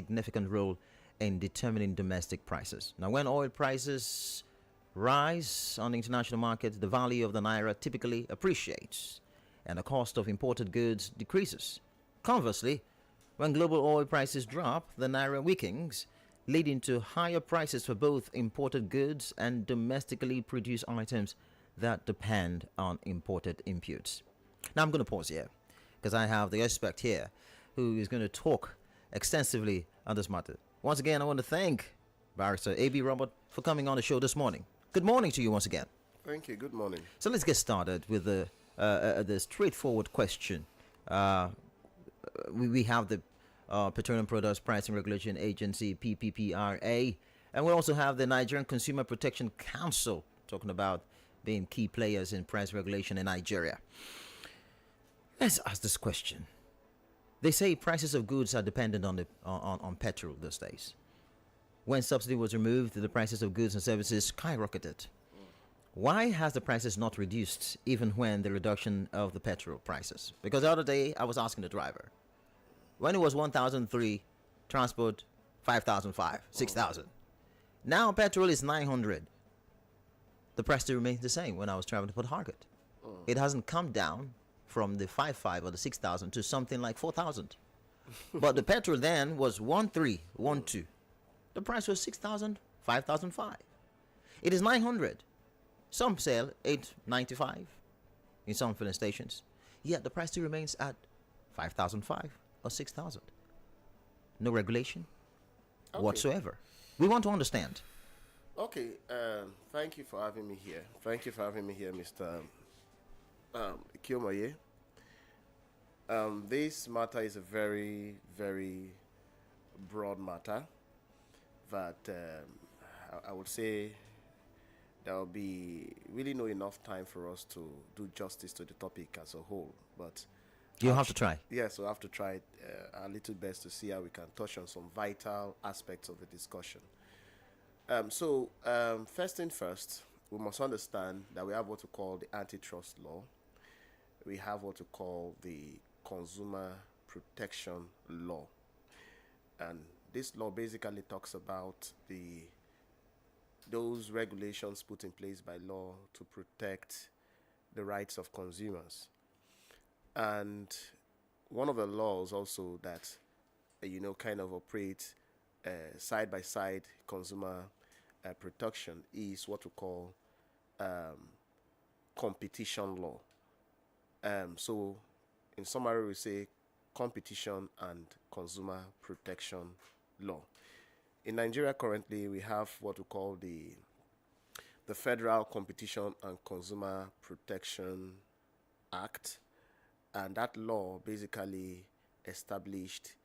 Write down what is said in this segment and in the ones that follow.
significant role in determining domestic prices. Now, when oil prices rise on the international market, the value of the naira typically appreciates and the cost of imported goods decreases. Conversely, when global oil prices drop, the naira weakens, leading to higher prices for both imported goods and domestically produced items that depend on imported inputs. Now I'm going to pause here because I have the expert here who is going to talk extensively on this matter. Once again, I want to thank Barrister A.B. Robert for coming on the show this morning. Good morning to you once again. Thank you. Good morning. So let's get started with the straightforward question. We have the Petroleum Products Pricing Regulation Agency, PPPRA, and we also have the Nigerian Consumer Protection Council talking about being key players in price regulation in Nigeria. Let's ask this question. They say prices of goods are dependent on petrol these days. When subsidy was removed, the prices of goods and services skyrocketed. Why has the prices not reduced even when the reduction of the petrol prices? Because the other day I was asking the driver, when it was 1,003, transport 5,005, 6,000. Now petrol is 900. The price still remains the same when I was traveling to Port Harcourt. It hasn't come down from the 5,500 or the 6,000 to something like 4,000. But the petrol then was 1,312. The price was 6,000, 5,005. It is 900. Some sell 895 in some filling stations. Yet the price still remains at 5,005 or 6,000. No regulation whatsoever. We want to understand. Okay. Thank you for having me here. Thank you for having me here, Mr. Kiomoye. This matter is a very, very broad matter that I would say there will be really no enough time for us to do justice to the topic as a whole. But you have to try. Yes, we'll have to try our little best to see how we can touch on some vital aspects of the discussion. First thing first, we must understand that we have what we call the antitrust law. We have what we call the consumer protection law. And this law basically talks about those regulations put in place by law to protect the rights of consumers. And one of the laws also that, kind of operates side by side consumer protection is what we call competition law. So in summary, we say competition and consumer protection law. In Nigeria currently, we have what we call the Federal Competition and Consumer Protection Act, and that law basically established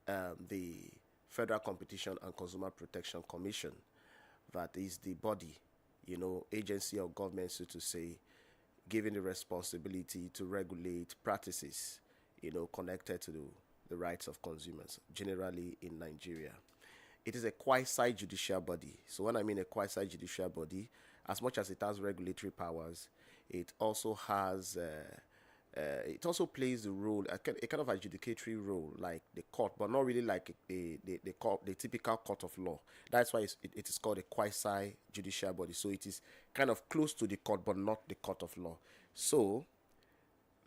the Federal Competition and Consumer Protection Commission, that is the body, agency of government, so to say, given the responsibility to regulate practices, connected to the rights of consumers, generally in Nigeria. It is a quasi-judicial body. So when I mean a quasi-judicial body, as much as it has regulatory powers, it also has, it also plays a role, a kind of adjudicatory role, like the court, but not really like the typical court of law. That's why it is called a quasi-judicial body. So it is kind of close to the court, but not the court of law. So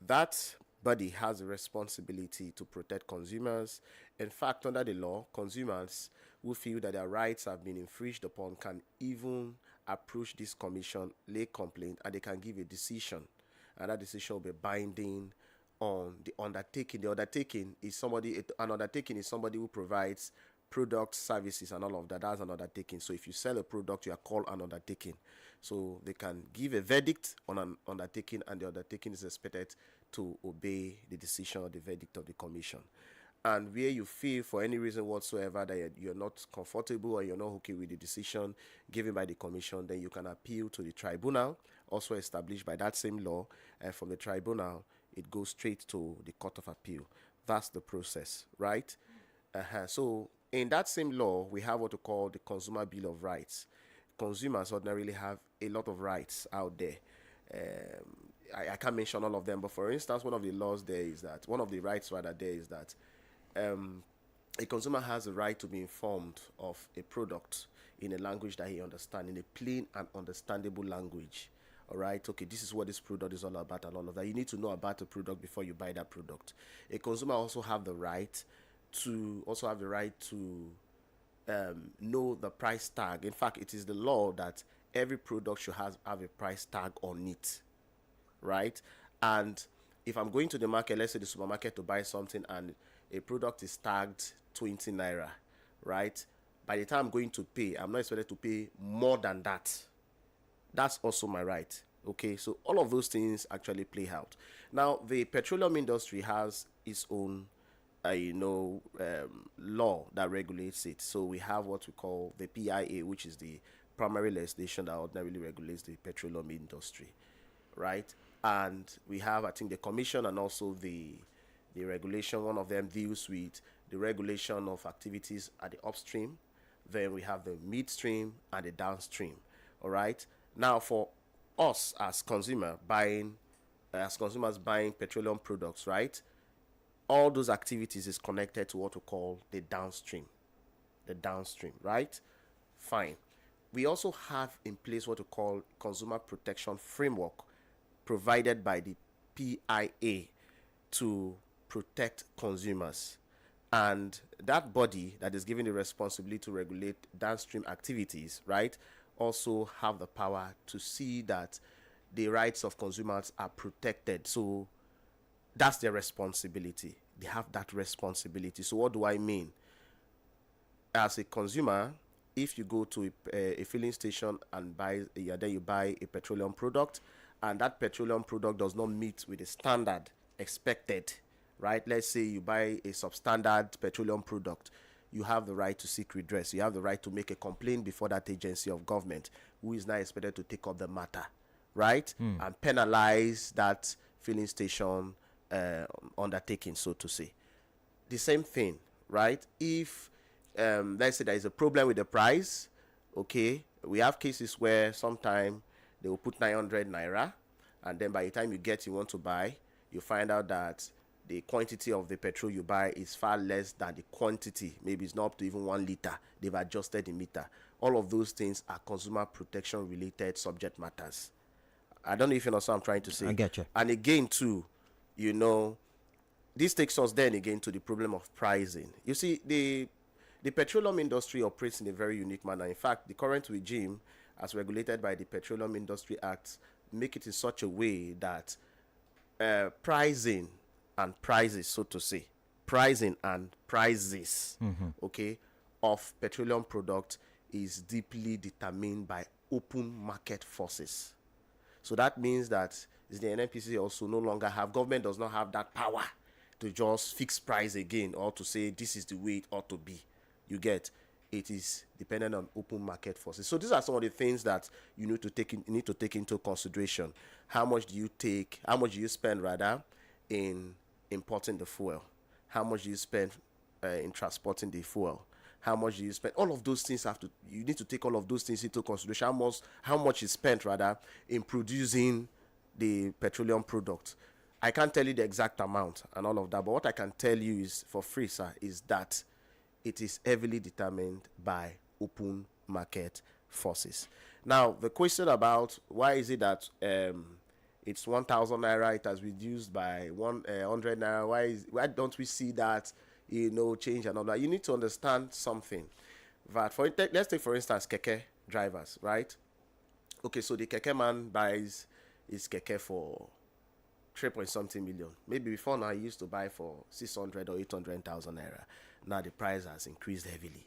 that body has a responsibility to protect consumers. In fact, under the law, consumers who feel that their rights have been infringed upon can even approach this commission, lay complaint, and they can give a decision. And that decision will be binding on the undertaking. The undertaking is somebody who provides products, services, and all of that. That's an undertaking. So if you sell a product, you are called an undertaking. So they can give a verdict on an undertaking, and the undertaking is expected to obey the decision or the verdict of the commission. And where you feel for any reason whatsoever that you're not comfortable or you're not okay with the decision given by the commission, then you can appeal to the tribunal, also established by that same law. And from the tribunal, it goes straight to the Court of Appeal. That's the process, right? So in that same law, we have what we call the Consumer Bill of Rights. Consumers ordinarily have a lot of rights out there. I can't mention all of them, but for instance, one of the rights there is that a consumer has the right to be informed of a product in a language that he understands, in a plain and understandable language. All right, okay, this is what this product is all about and all of that. You need to know about the product before you buy that product. A consumer also have the right to know the price tag. In fact, it is the law that every product should have a price tag on it, right? And if I'm going to the market, let's say the supermarket, to buy something, and a product is tagged 20 naira, right? By the time I'm going to pay, I'm not expected to pay more than that. That's also my right. Okay, so all of those things actually play out. Now, the petroleum industry has its own law that regulates it. So we have what we call the PIA, which is the primary legislation that ordinarily regulates the petroleum industry, right? And we have, I think, the commission and also the regulation. One of them deals with the regulation of activities at the upstream. Then we have the midstream and the downstream. All right. Now, for us as consumers buying petroleum products, right? All those activities is connected to what we call the downstream. The downstream, right? Fine. We also have in place what we call consumer protection framework provided by the PIA to protect consumers. And that body that is given the responsibility to regulate downstream activities, right, also have the power to see that the rights of consumers are protected. So that's their responsibility. They have that responsibility. So what do I mean? As a consumer, if you go to a filling station and then you buy a petroleum product, and that petroleum product does not meet with the standard expected, right? Let's say you buy a substandard petroleum product, you have the right to seek redress. You have the right to make a complaint before that agency of government, who is now expected to take up the matter, right? And penalize that filling station undertaking, so to say. The same thing, right? If let's say there is a problem with the price, okay, we have cases where sometimes they will put 900 naira, and then by the time you want to buy, you find out that the quantity of the petrol you buy is far less than the quantity. Maybe it's not up to even 1 liter. They've adjusted the meter. All of those things are consumer protection related subject matters. I don't know if you know what I'm trying to say. I get you. And again, too, this takes us then again to the problem of pricing. You see, the petroleum industry operates in a very unique manner. In fact, the current regime, as regulated by the Petroleum Industry Act, make it in such a way that pricing and prices, so to say, okay, of petroleum product is deeply determined by open market forces. So that means that the NNPC also no longer government does not have that power to just fix price again, or to say this is the way it ought to be. You get, it is dependent on open market forces. So these are some of the things that you need to take into consideration. How much do you spend rather in importing the fuel? How much do you spend in transporting the fuel? How much do you spend? All of those things you need to take all of those things into consideration. How much is spent rather in producing the petroleum product. I can't tell you the exact amount and all of that, but what I can tell you is, for free, sir, is that it is heavily determined by open market forces. Now, the question about why is it that it's 1,000 naira, it has reduced by 100 naira, why don't we see that change and all that? You need to understand something. That let's take for instance keke drivers, right? Okay, so the keke man buys his keke for 3-point-something million. Maybe before now he used to buy for 600 or 800,000 naira. Now the price has increased heavily.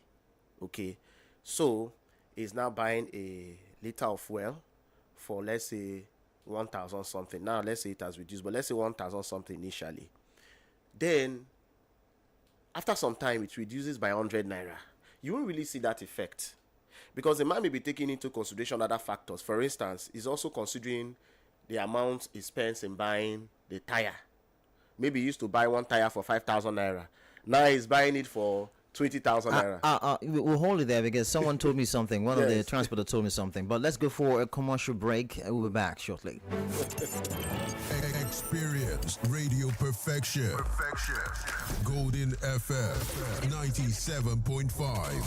Okay, so he's now buying a liter of fuel for, let's say, 1,000 something. Now let's say it has reduced, but let's say 1,000 something initially. Then after some time it reduces by 100 naira. You won't really see that effect, because the man may be taking into consideration other factors. For instance, he's also considering the amount he spends in buying the tire. Maybe he used to buy one tire for 5,000 naira. Now he's buying it for 20,000 naira. We'll hold it there because someone told me something. One of the Yes. transporter told me something. But let's go for a commercial break. We'll be back shortly. Experience radio perfection. Golden FM 97.5.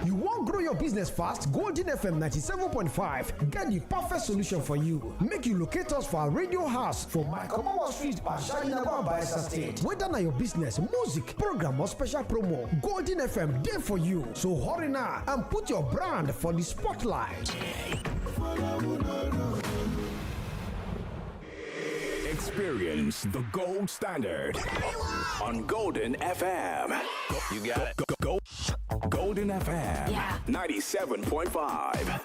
You want grow your business fast? Golden FM 97.5 get the perfect solution for you. Make you locate us for our radio house for Maikomawa Street, Basharinawa, Bayelsa State. Whether na your business, music, program or special promo, Golden FM there for you. So hurry now and put your brand for the spotlight. Experience the gold standard on Golden FM. You got it. Go. Golden FM 97.5.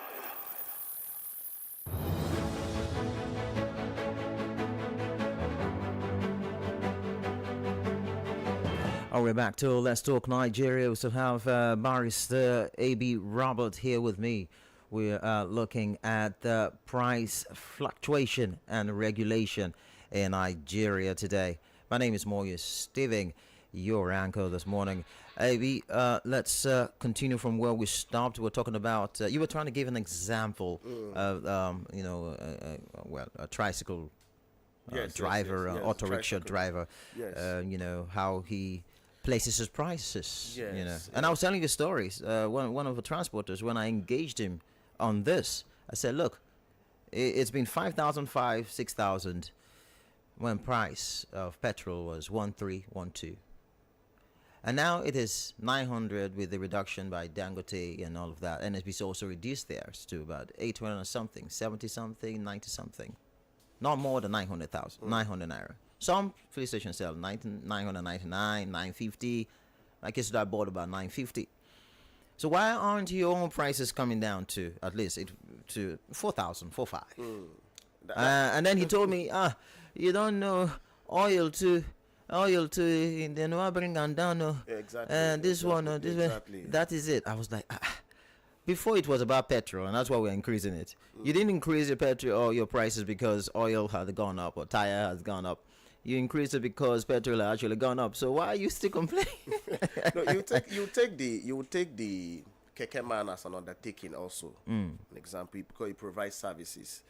We're back to Let's Talk Nigeria. We still have Barrister A.B. Robert here with me. We're looking at the price fluctuation and regulation in Nigeria today. My name is Moyes Steving, your anchor this morning. AB, let's continue from where we stopped. We're talking about, you were trying to give an example of, a tricycle driver, auto rickshaw driver, Yes. how he places his prices, Yes. And I was telling you stories. One of the transporters, when I engaged him on this, I said, look, it's been 5,005, 6,000 when price of petrol was 1,312. And now it is 900 with the reduction by Dangote and all of that. NSBC also reduced theirs to about 800 or something, 70 something, 90 something. Not more than 900,000, 900 naira. Some police stations sell 999, 950. Like yesterday I bought about 950. So why aren't your own prices coming down to at least to 4,000, 4,500? And then he told me, you don't know oil to then we bring them down. Exactly. And this one, Exactly. that is it. I was like, before it was about petrol, and that's why we're increasing it. You didn't increase your petrol or your prices because oil had gone up or tire has gone up. You increased it because petrol had actually gone up. So why are you still complaining? No, you take the keke man as an undertaking also. An example, because it provides services.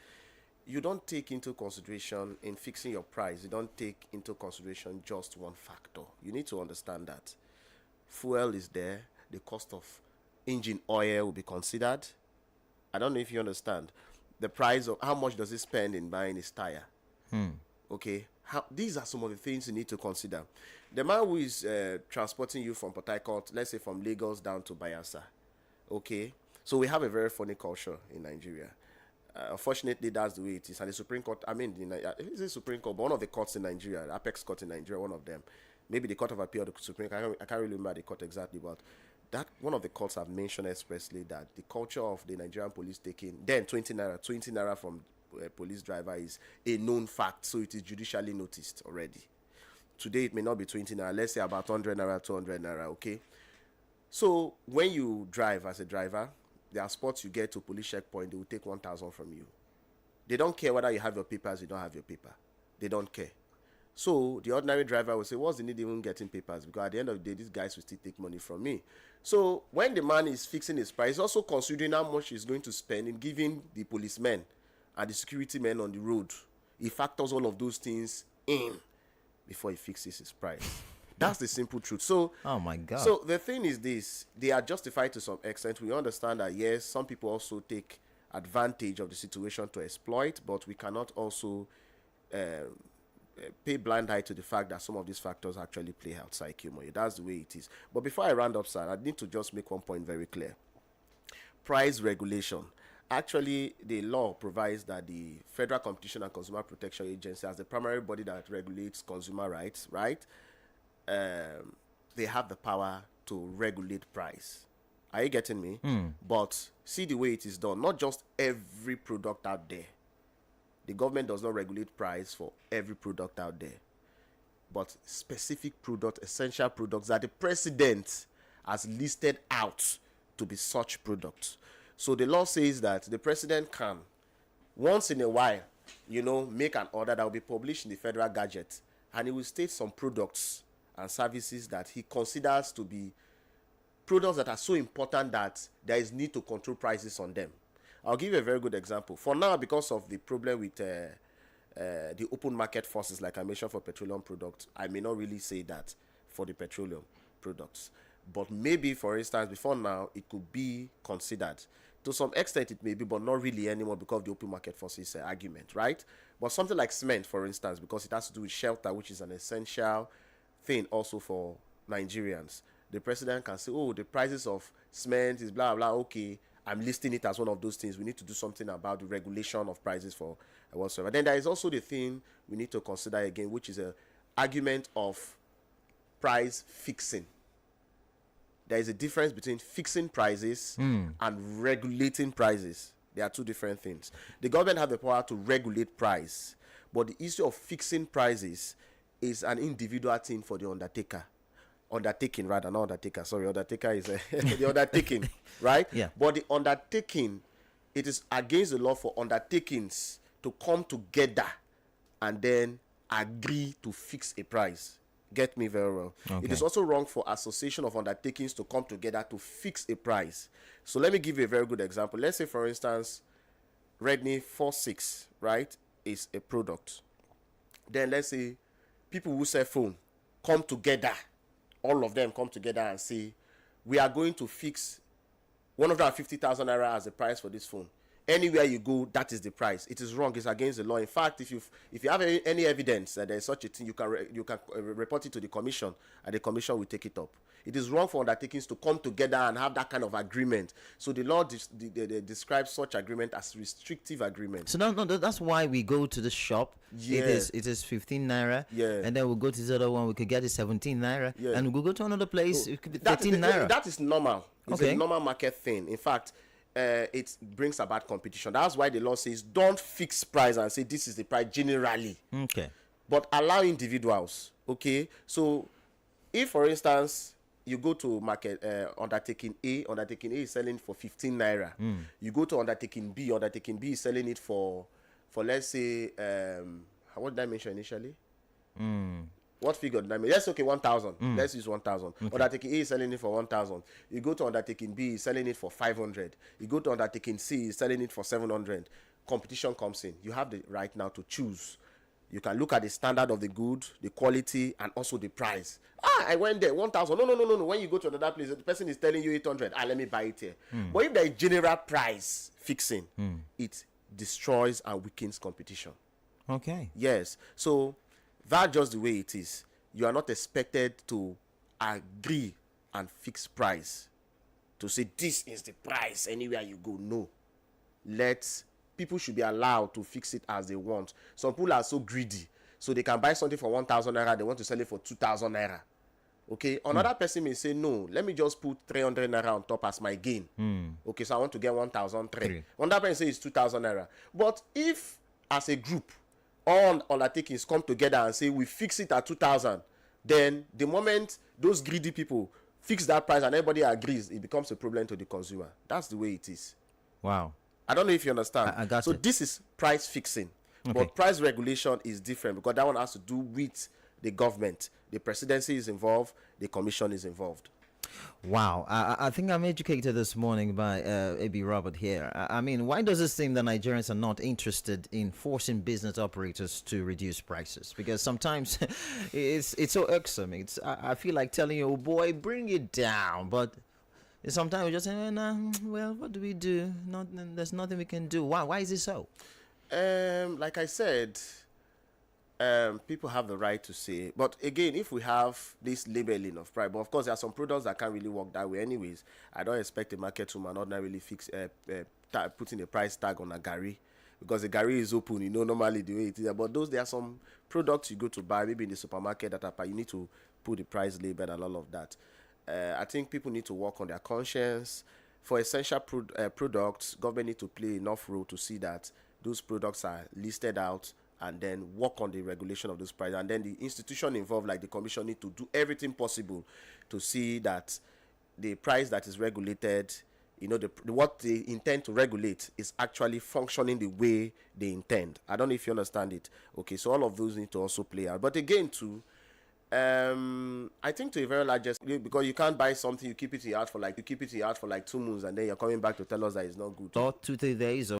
You don't take into consideration in fixing your price. You don't take into consideration just one factor. You need to understand that fuel is there. The cost of engine oil will be considered. I don't know if you understand the price of how much does he spend in buying his tire. Okay, these are some of the things you need to consider. The man who is transporting you from Port Harcourt, let's say from Lagos down to Bayelsa. Okay, so we have a very funny culture in Nigeria. Unfortunately, that's the way it is. And the Supreme Court, it's the Supreme Court, but one of the courts in Nigeria, the Apex Court in Nigeria, one of them, maybe the Court of Appeal, the Supreme Court, I can't really remember the court exactly, but that one of the courts have mentioned expressly that the culture of the Nigerian police taking, then 20 naira from a police driver is a known fact, so it is judicially noticed already. Today, it may not be 20 naira, let's say about 100 naira, 200 naira, okay? So, when you drive as a driver, there are spots you get to police checkpoint, they will take 1,000 from you. They don't care whether you have your papers, you don't have your paper. They don't care. So the ordinary driver will say, what's the need even getting papers? Because at the end of the day, these guys will still take money from me. So when the man is fixing his price, he's also considering how much he's going to spend in giving the policemen and the security men on the road. He factors all of those things in before he fixes his price. That's the simple truth. So, Oh my God. So the thing is this: they are justified to some extent. We understand that yes, some people also take advantage of the situation to exploit, but we cannot also pay blind eye to the fact that some of these factors actually play outside Kimoye. That's the way it is. But before I round up, sir, I need to just make one point very clear. Price regulation. Actually, the law provides that the Federal Competition and Consumer Protection Agency, as the primary body that regulates consumer rights, right? They have the power to regulate price. Are you getting me? But see the way it is done. Not just every product out there. The government does not regulate price for every product out there. But specific product, essential products that the president has listed out to be such products. So the law says that the president can, once in a while, make an order that will be published in the Federal Gazette and he will state some products and services that he considers to be products that are so important that there is need to control prices on them. I'll give you a very good example. For now, because of the problem with the open market forces, like I mentioned for petroleum products, I may not really say that for the petroleum products. But maybe, for instance, before now, it could be considered. To some extent, it may be, but not really anymore because of the open market forces argument, right? But something like cement, for instance, because it has to do with shelter, which is an essential thing also for Nigerians. The president can say, oh, the prices of cement is blah, blah, okay, I'm listing it as one of those things. We need to do something about the regulation of prices for whatsoever. Then there is also the thing we need to consider again, which is a argument of price fixing. There is a difference between fixing prices and regulating prices. They are two different things. The government have the power to regulate price, but the issue of fixing prices is an individual thing for the undertaker. Undertaking, rather, not undertaker. Sorry, undertaker is the undertaking, right? Yeah. But the undertaking, it is against the law for undertakings to come together and then agree to fix a price. Get me very well. Okay. It is also wrong for association of undertakings to come together to fix a price. So let me give you a very good example. Let's say, for instance, Redmi 46, right, is a product. Then let's say people who sell phone come together. All of them come together and say, we are going to fix 150,000 naira as the price for this phone. Anywhere you go, that is the price. It is wrong. It's against the law. In fact, if you have any evidence that there is such a thing, you can report it to the commission, and the commission will take it up. It is wrong for undertakings to come together and have that kind of agreement. So the law describes such agreement as restrictive agreement. So no, that's why we go to the shop. Yeah. It is 15 naira. Yeah. And then we'll go to the other one. We could get it 17 naira. Yeah. And we'll go to another place. It could be That 13 naira. That is normal. It's Okay. a normal market thing. In fact, it brings about competition. That's why the law says don't fix price and say this is the price generally, Okay. but allow individuals. Okay, so if, for instance, you go to market undertaking A is selling for 15 naira. You go to undertaking B is selling it for let's say what did I mention initially? What figure did I make? Yes, okay, 1,000. Let's use 1,000. Undertaking A is selling it for 1,000. You go to undertaking B, is selling it for 500. You go to undertaking C, is selling it for 700. Competition comes in. You have the right now to choose. You can look at the standard of the good, the quality, and also the price. I went there, 1,000. No. When you go to another place, the person is telling you 800. Let me buy it here. But if there is general price fixing, it destroys and weakens competition. Okay. Yes. So that's just the way it is. You are not expected to agree and fix price. To say this is the price anywhere you go. No. People should be allowed to fix it as they want. Some people are so greedy. So they can buy something for 1,000 naira. They want to sell it for 2,000 naira. Okay. Another person may say, no, let me just put 300 naira on top as my gain. Okay. So I want to get 1,003. Another person says it's 2,000 naira. But if as a group, all undertakings come together and say we fix it at 2,000, then the moment those greedy people fix that price and everybody agrees, it becomes a problem to the consumer. That's the way it is. Wow. I don't know if you understand. I got so it. this is price fixing. Okay. But price regulation is different because that one has to do with the government. The presidency is involved. The commission is involved. Wow. I think I'm educated this morning by A.B. Robert here. I mean, why does it seem that Nigerians are not interested in forcing business operators to reduce prices? Because sometimes it's so irksome. I feel like telling you, oh boy, bring it down. But sometimes we just say, well, what do we do? There's nothing we can do. Why is it so? Like I said, people have the right to say, but again, if we have this labeling of price, but of course there are some products that can't really work that way anyways. I don't expect a market woman ordinarily putting a price tag on a gari, because the gari is open, normally the way it is. But there are some products you go to buy, maybe in the supermarket, that you need to put the price label and all of that. I think people need to work on their conscience. For essential products, government need to play enough role to see that those products are listed out and then work on the regulation of those prices. And then the institution involved, like the commission, need to do everything possible to see that the price that is regulated what they intend to regulate is actually functioning the way they intend. I don't know if you understand it. Okay, so all of those need to also play out. But again, too, I think to a very large extent, because you can't buy something, you keep it in your heart for like 2 months, and then you're coming back to tell us that it's not good. Or 2-3 days